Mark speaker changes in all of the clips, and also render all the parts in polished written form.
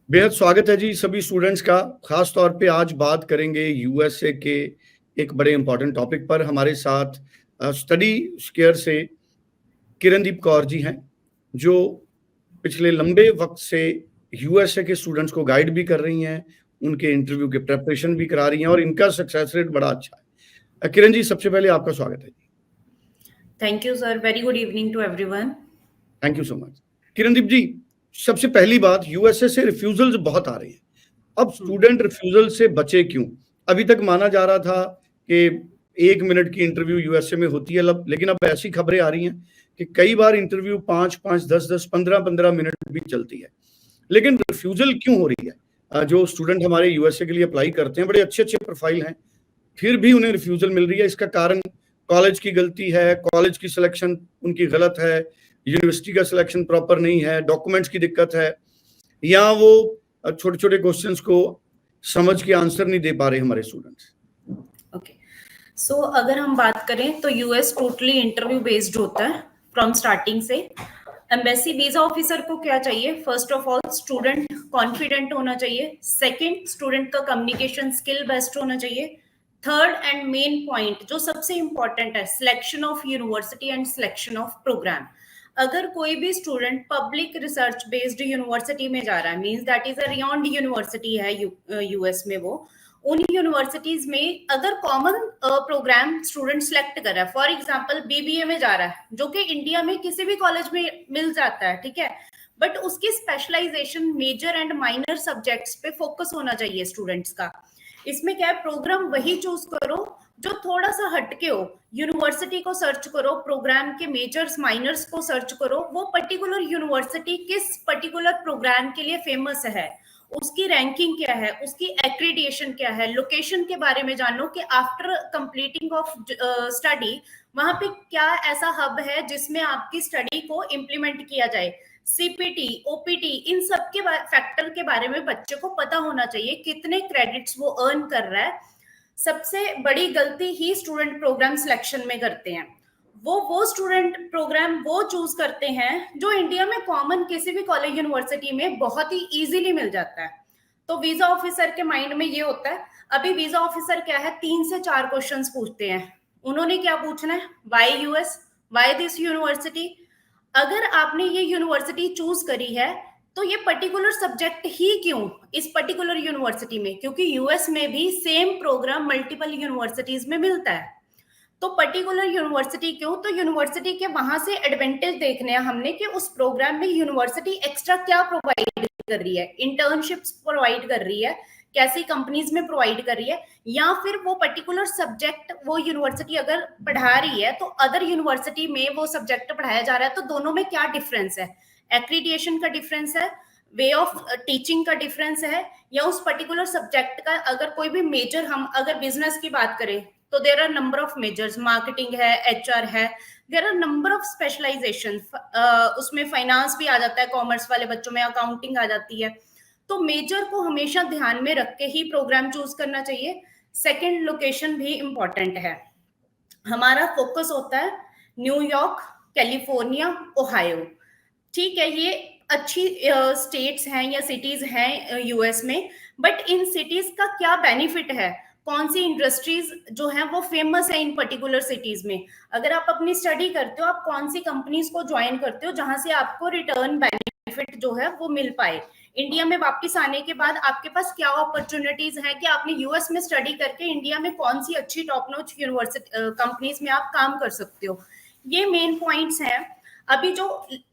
Speaker 1: बेहद स्वागत है जी सभी स्टूडेंट्स का। खास तौर पे आज बात करेंगे यूएसए के एक बड़े इंपॉर्टेंट टॉपिक पर। हमारे साथ स्टडी स्केयर से किरणदीप कौर जी हैं, जो पिछले लंबे वक्त से यूएसए के स्टूडेंट्स को गाइड भी कर रही हैं, उनके इंटरव्यू के प्रेपरेशन भी करा रही हैं और इनका सक्सेस रेट बड़ा अच्छा है। किरण जी, सबसे पहले आपका स्वागत है जी।
Speaker 2: Thank you sir, very good evening to everyone.
Speaker 1: Thank you so much. Kirandeep ji, सबसे पहली बात, यूएसए से रिफ्यूजल्स बहुत आ रही हैं। अब स्टूडेंट रिफ्यूजल से बचे क्यों? अभी तक माना जा रहा था कि 1 मिनट की इंटरव्यू यूएसए में होती है, लेकिन अब ऐसी खबरें आ रही हैं कि कई बार इंटरव्यू 5-5, 10-10, 15-15 मिनट भी चलती है। लेकिन रिफ्यूजल क्यों हो रही है? जो स्टूडेंट हमारे यूएसए के लिए अप्लाई करते हैं, बड़े अच्छे-अच्छे प्रोफाइल हैं, फिर भी उन्हें रिफ्यूजल मिल रही है। इसका कारण कॉलेज की गलती है, कॉलेज की सिलेक्शन उनकी गलत है, यूनिवर्सिटी का सिलेक्शन प्रॉपर नहीं है, डॉक्यूमेंट्स की दिक्कत है, या वो छोटे छोटे क्वेश्चंस को समझ के आंसर नहीं दे पा रहे हमारे स्टूडेंट्स।
Speaker 2: ओके, सो अगर हम बात करें तो यूएस टोटली इंटरव्यू बेस्ड होता है फ्रॉम स्टार्टिंग से। एम्बेसी वीजा ऑफिसर को क्या चाहिए? First of all student confident होना चाहिए। सेकंड, स्टूडेंट का कम्युनिकेशन स्किल बेस्ट होना चाहिए। थर्ड एंड मेन पॉइंट जो सबसे इंपॉर्टेंट है, selection of university and selection of program. अगर कोई भी student public research based university में जा रहा है, means that is a renowned university है यूएस में, वो उन यूनिवर्सिटीज में अगर कॉमन प्रोग्राम स्टूडेंट सेलेक्ट कर रहा है, फॉर एग्जांपल बीबीए में जा रहा है, जो कि इंडिया में किसी भी कॉलेज में मिल जाता है, ठीक है, बट उसकी specialization major and minor subjects पे फोकस होना चाहिए स्टूडेंट्स का। इसमें क्या है, प्रोग्राम वही चूज करो जो थोड़ा सा हटके हो। यूनिवर्सिटी को सर्च करो, प्रोग्राम के मेजर्स माइनर्स को सर्च करो, वो पर्टिकुलर यूनिवर्सिटी किस पर्टिकुलर प्रोग्राम के लिए फेमस है, उसकी रैंकिंग क्या है, उसकी एक्रीडिएशन क्या है, लोकेशन के बारे में जानो कि आफ्टर कंप्लीटिंग ऑफ स्टडी वहां पे क्या ऐसा हब है जिसमें आपकी स्टडी को इम्प्लीमेंट किया जाए। सीपीटी, ओपीटी, इन सब के फैक्टर के बारे में बच्चे को पता होना चाहिए, कितने क्रेडिट्स वो अर्न कर रहा है। सबसे बड़ी गलती ही स्टूडेंट प्रोग्राम सिलेक्शन में करते हैं, वो स्टूडेंट प्रोग्राम वो चूज करते हैं जो इंडिया में कॉमन किसी भी कॉलेज यूनिवर्सिटी में बहुत ही इजीली मिल जाता है। तो वीजा ऑफिसर के माइंड में ये होता है, अभी वीजा ऑफिसर क्या है, 3 से 4 क्वेश्चंस पूछते हैं। उन्होंने क्या पूछना है? Why US, why this university. अगर आपने ये यूनिवर्सिटी चूज करी है तो ये पर्टिकुलर सब्जेक्ट ही क्यों इस पर्टिकुलर यूनिवर्सिटी में, क्योंकि यूएस में भी सेम प्रोग्राम मल्टीपल यूनिवर्सिटीज में मिलता है। तो पर्टिकुलर यूनिवर्सिटी क्यों? तो यूनिवर्सिटी के वहां से एडवांटेज देखने हैं हमने कि उस प्रोग्राम में यूनिवर्सिटी एक्स्ट्रा क्या प्रोवाइड कर रही है, इंटर्नशिप्स प्रोवाइड कर रही है, कैसी कंपनीज में प्रोवाइड कर रही है, या फिर वो पर्टिकुलर सब्जेक्ट वो यूनिवर्सिटी अगर पढ़ा रही है तो अदर यूनिवर्सिटी में वो सब्जेक्ट पढ़ाया जा रहा है, तो दोनों में क्या डिफरेंस है? एक्रीडिएशन का डिफरेंस है, वे ऑफ टीचिंग का डिफरेंस है, या उस पर्टिकुलर सब्जेक्ट का अगर कोई भी मेजर, हम अगर बिजनेस की बात करें तो there are number of majors, marketing है, एचआर है, there are number of specialization, उसमें फाइनेंस भी आ जाता है, कॉमर्स वाले बच्चों में अकाउंटिंग आ जाती है। तो मेजर को हमेशा ध्यान में रख के ही प्रोग्राम चूज करना चाहिए। सेकंड, लोकेशन भी इंपॉर्टेंट है। हमारा फोकस होता है न्यूयॉर्क, कैलिफोर्निया, ओहायो, ठीक है, ये अच्छी स्टेट्स हैं या सिटीज हैं यूएस में, बट इन सिटीज का क्या बेनिफिट है, कौन सी इंडस्ट्रीज जो है वो फेमस है इन पर्टिकुलर सिटीज में। अगर आप अपनी स्टडी करते हो, आप कौन सी कंपनीज को ज्वाइन करते हो जहां से आपको रिटर्न बेनिफिट जो है वो मिल पाए। इंडिया में वापस आने के बाद आपके पास क्या अपॉर्चुनिटीज हैं कि आपने यूएस में स्टडी करके इंडिया में कौन सी अच्छी टॉप नॉच यूनिवर्सिटी कंपनीज में आप काम कर सकते हो। ये मेन पॉइंट्स हैं। अभी जो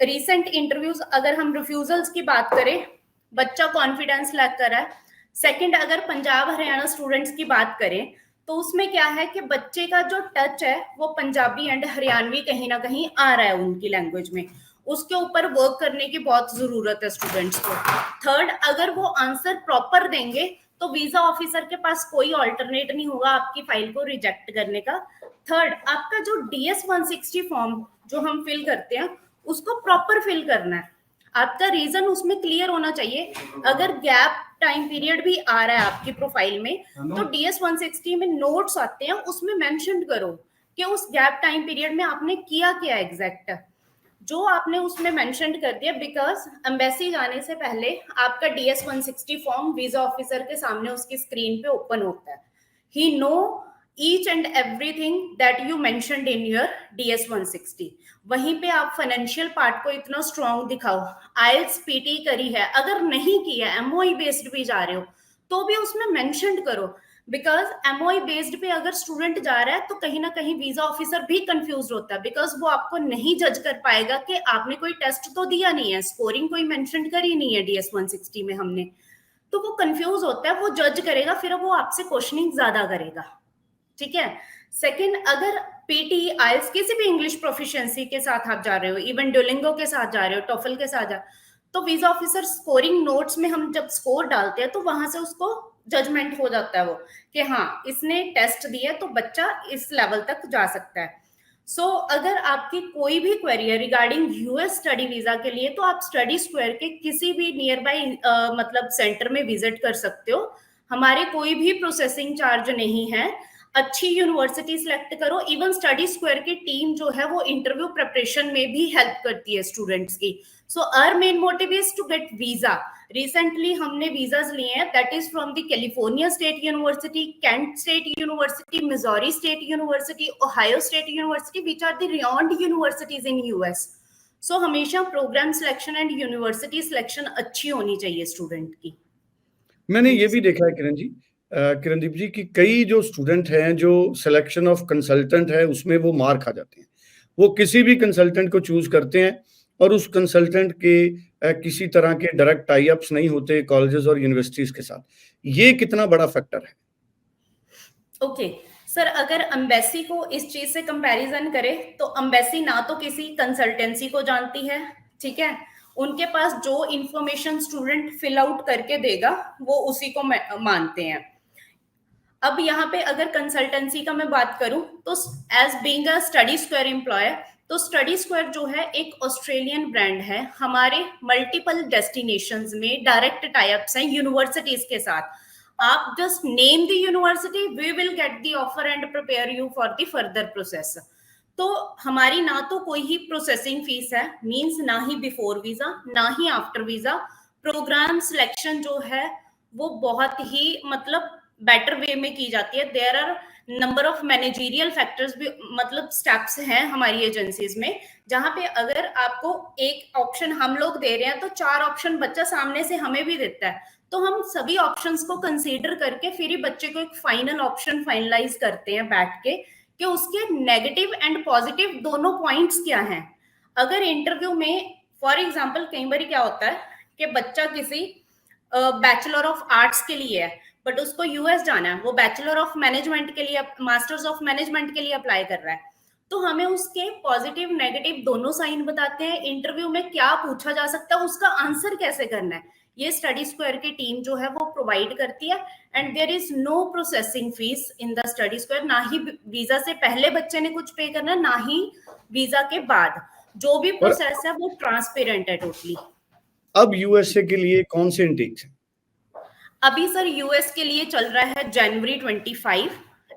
Speaker 2: रिसेंट इंटरव्यूज, अगर हम रिफ्यूजल्स की बात करें, बच्चा कॉन्फिडेंस लैक कर रहा है। सेकंड, अगर पंजाब हरियाणा स्टूडेंट्स की बात करें तो उसमें क्या है कि बच्चे का जो टच है वो पंजाबी एंड हरियाणवी कहीं ना कहीं आ रहा है उनकी लैंग्वेज में, उसके ऊपर वर्क करने की बहुत जरूरत है स्टूडेंट्स को। थर्ड, अगर वो आंसर प्रॉपर देंगे तो वीजा ऑफिसर के पास कोई ऑल्टरनेट नहीं होगा आपकी फाइल को रिजेक्ट करने का। थर्ड, आपका जो DS 160 फॉर्म जो हम फिल करते हैं उसको प्रॉपर फिल करना है, आपका रीजन उसमें क्लियर होना चाहिए। अगर गैप टाइम पीरियड भी आ रहा है आपकी प्रोफाइल में तो DS 160 में नोट्स आते हैं, उसमें मेंशन करो कि उस गैप टाइम पीरियड में आपने किया क्या एग्जैक्ट। जो आपने उसमें मेंशन कर दिया, बिकॉज एम्बेसी जाने से पहले आपका DS 160 फॉर्म वीजा ऑफिसर के सामने उसकी स्क्रीन पे ओपन होता है. He know each and everything that you mentioned in your DS 160. वहीं पे आप फाइनेंशियल पार्ट को इतना स्ट्रॉन्ग दिखाओ. आइल्स पीटी करी है, अगर नहीं किया MOE बेस्ड भी जा रहे हो तो भी उसमें मेंशन करो, बिकॉज MOE बेस्ड पे अगर स्टूडेंट जा रहा है तो कहीं ना कहीं वीजा ऑफिसर भी कंफ्यूज होता है, बिकॉज वो आपको नहीं जज कर पाएगा कि आपने कोई टेस्ट तो दिया नहीं है, स्कोरिंग कोई मेंशन करी नहीं है DS 160 में हमने, तो वो कंफ्यूज होता है, वो जज करेगा, फिर वो आपसे क्वेश्चनिंग ज्यादा करेगा. ठीक है. सेकंड, अगर पीटी आइल्स किसी भी इंग्लिश प्रोफिशिएंसी के साथ आप जा रहे हो, इवन डुओलिंगो के साथ जा रहे हो, टोफल के साथ जा, तो वीजा ऑफिसर स्कोरिंग नोट्स में हम जब स्कोर डालते हैं तो वहां से उसको जजमेंट हो जाता है वो कि हाँ इसने टेस्ट दिया तो बच्चा इस लेवल तक जा सकता है. सो अगर आपकी कोई भी क्वेरी है रिगार्डिंग यूएस स्टडी वीजा के लिए तो आप स्टडी स्क्वायर के किसी भी नियर बाय मतलब सेंटर में विजिट कर सकते हो. हमारे कोई भी प्रोसेसिंग चार्ज नहीं है. अच्छी यूनिवर्सिटी सिलेक्ट करो. इवन स्टडी स्क्वायर की टीम जो है वो इंटरव्यू प्रिपरेशन में भी हेल्प करती है स्टूडेंट्स की. So our main motive is to get visa. Recently हमने वीजाज लिए हैं, that is from the California State University, Kent State University, Missouri State University, Ohio State University, which are the renowned universities in US. सो हमेशा programme selection and university selection अच्छी होनी चाहिए student की.
Speaker 1: मैंने ये भी देखा है किरणदीप जी कि कई जो स्टूडेंट हैं जो सिलेक्शन ऑफ कंसल्टेंट है उसमें वो मार खा जाते हैं. वो किसी भी कंसल्टेंट को चूज करते हैं और उस कंसल्टेंट के किसी तरह के डायरेक्ट टाई अप्स नहीं होते कॉलेजेस और यूनिवर्सिटीज के साथ. ये कितना बड़ा फैक्टर है?
Speaker 2: ओके सर, अगर एम्बेसी को इस चीज से कंपैरिजन करें तो एम्बेसी ना तो किसी कंसल्टेंसी को जानती है, ठीक है, उनके पास जो इंफॉर्मेशन स्टूडेंट फिल आउट करके देगा वो उसी को मानते हैं. अब यहाँ पे अगर कंसल्टेंसी का मैं बात करूं तो as being a Study Square employer, तो स्टडी स्क्वायर जो है एक ऑस्ट्रेलियन ब्रांड है. हमारे मल्टीपल डेस्टिनेशंस में डायरेक्ट टाई अप्स हैं यूनिवर्सिटीज के साथ. आप just name the university, we will get the offer and prepare you for the further process. तो हमारी ना तो कोई ही प्रोसेसिंग फीस है, मींस ना ही बिफोर वीजा ना ही आफ्टर वीजा. प्रोग्राम सिलेक्शन जो है वो बहुत ही मतलब बेटर वे में की जाती है. There are number of managerial factors भी, मतलब स्टेप्स हैं हमारी एजेंसीज में, जहां पे अगर आपको एक ऑप्शन हम लोग दे रहे हैं तो 4 ऑप्शन बच्चा सामने से हमें भी देता है, तो हम सभी ऑप्शंस को कंसीडर करके फिर ही बच्चे को एक फाइनल ऑप्शन फाइनलाइज करते हैं बैठ के कि उसके नेगेटिव एंड पॉजिटिव दोनों पॉइंट्स क्या हैं. अगर इंटरव्यू में फॉर एग्जांपल कई बार क्या होता है कि बच्चा किसी बैचलर ऑफ आर्ट्स के लिए है बट उसको यूएस जाना है, वो बैचलर ऑफ मैनेजमेंट के लिए, मास्टर्स ऑफ मैनेजमेंट के लिए अप्लाई कर रहा है, तो हमें उसके पॉजिटिव नेगेटिव दोनों साइन बताते हैं. इंटरव्यू में क्या पूछा जा सकता है, उसका आंसर कैसे करना है, ये स्टडी स्क्वायर की टीम जो है वो प्रोवाइड करती है. And there is no processing fees in the Study Square. ना ही वीजा से पहले बच्चे ने कुछ पे करना, ना ही वीजा के बाद. जो भी प्रोसेस है वो ट्रांसपेरेंट है टोटली.
Speaker 1: अब यूएसए के लिए कौन से इंटेक्स हैं?
Speaker 2: अभी सर यूएस के लिए चल रहा है जनवरी 25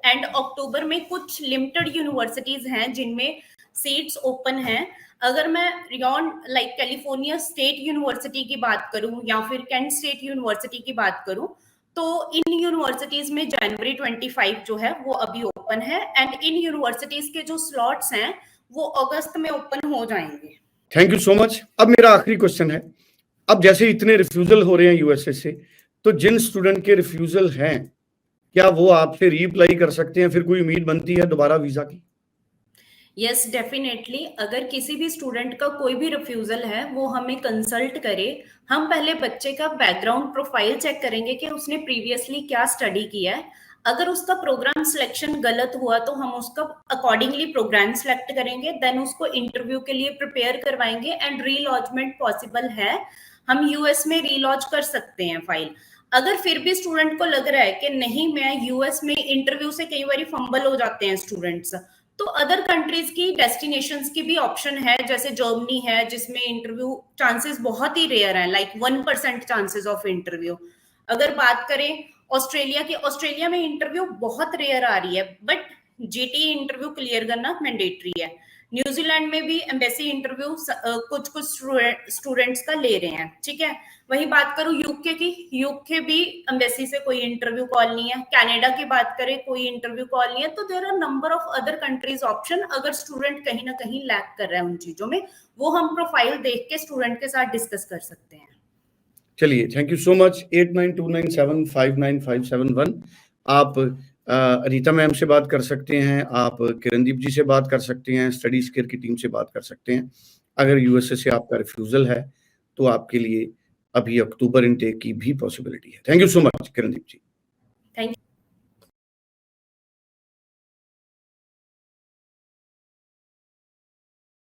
Speaker 2: एंड अक्टूबर में कुछ लिमिटेड यूनिवर्सिटीज हैं जिनमें सीट्स ओपन हैं. अगर मैं rayon like California State university की बात करूं या फिर कैंट स्टेट यूनिवर्सिटी की बात करूं तो इन यूनिवर्सिटीज में जनवरी 25 जो है वो अभी ओपन है एंड इन यूनिवर्सिटीज के जो स्लॉट्स हैं वो अगस्त में ओपन हो जाएंगे.
Speaker 1: Thank you so much. अब मेरा आखिरी क्वेश्चन है, अब जैसे इतने रिफ्यूजल हो रहे हैं यूएसए से, तो जिन स्टूडेंट के रिफ्यूजल हैं क्या वो आपसे रीअप्लाई कर सकते हैं? फिर कोई उम्मीद बनती है दोबारा वीजा की?
Speaker 2: Yes definitely. अगर किसी भी स्टूडेंट का कोई भी रिफ्यूजल है वो हमें कंसल्ट करे. हम पहले बच्चे का बैकग्राउंड प्रोफाइल चेक करेंगे कि उसने प्रीवियसली क्या स्टडी किया है. अगर उसका प्रोग्राम सिलेक्शन गलत हुआ तो हम उसका अकॉर्डिंगली प्रोग्राम सिलेक्ट करेंगे, देन उसको इंटरव्यू के लिए प्रिपेयर करवाएंगे एंड रीलॉजमेंट पॉसिबल है, हम यूएस में रीलॉज कर सकते हैं फाइल. अगर फिर भी स्टूडेंट को लग रहा है कि नहीं मैं यूएस में इंटरव्यू से कई बार फंबल हो जाते हैं स्टूडेंट्स, तो अदर कंट्रीज की डेस्टिनेशंस की भी ऑप्शन है, जैसे जर्मनी है जिसमें इंटरव्यू चांसेस बहुत ही रेयर हैं, लाइक 1% चांसेस ऑफ इंटरव्यू. अगर बात करें ऑस्ट्रेलिया की, ऑस्ट्रेलिया में इंटरव्यू बहुत रेयर आ रही है बट जीटी इंटरव्यू क्लियर करना मैंडेटरी है. न्यूजीलैंड में भी एम्बेसी इंटरव्यू कुछ कुछ स्टूडेंट्स का ले रहे हैं, ठीक है। वही बात करूं यूके की, यूके भी एम्बेसी से कोई इंटरव्यू कॉल नहीं है। कनाडा की बात करें, कोई इंटरव्यू कॉल नहीं है। तो there are number of other countries option. अगर स्टूडेंट कहीं ना कहीं लैक कर रहा है उन चीजों में, वो हम प्रोफाइल देख के स्टूडेंट के साथ डिस्कस कर सकते हैं।
Speaker 1: चलिए, थैंक यू सो मच। 8929759571 आप रीता मैम से बात कर सकते हैं, आप किरणदीप जी से बात कर सकते हैं, स्टडी स्केयर की टीम से बात कर सकते हैं। अगर यूएसए से आपका रिफ्यूजल है तो आपके लिए अभी अक्टूबर इनटेक की भी पॉसिबिलिटी है। Thank you so much Kirandeep ji.
Speaker 2: Thank you.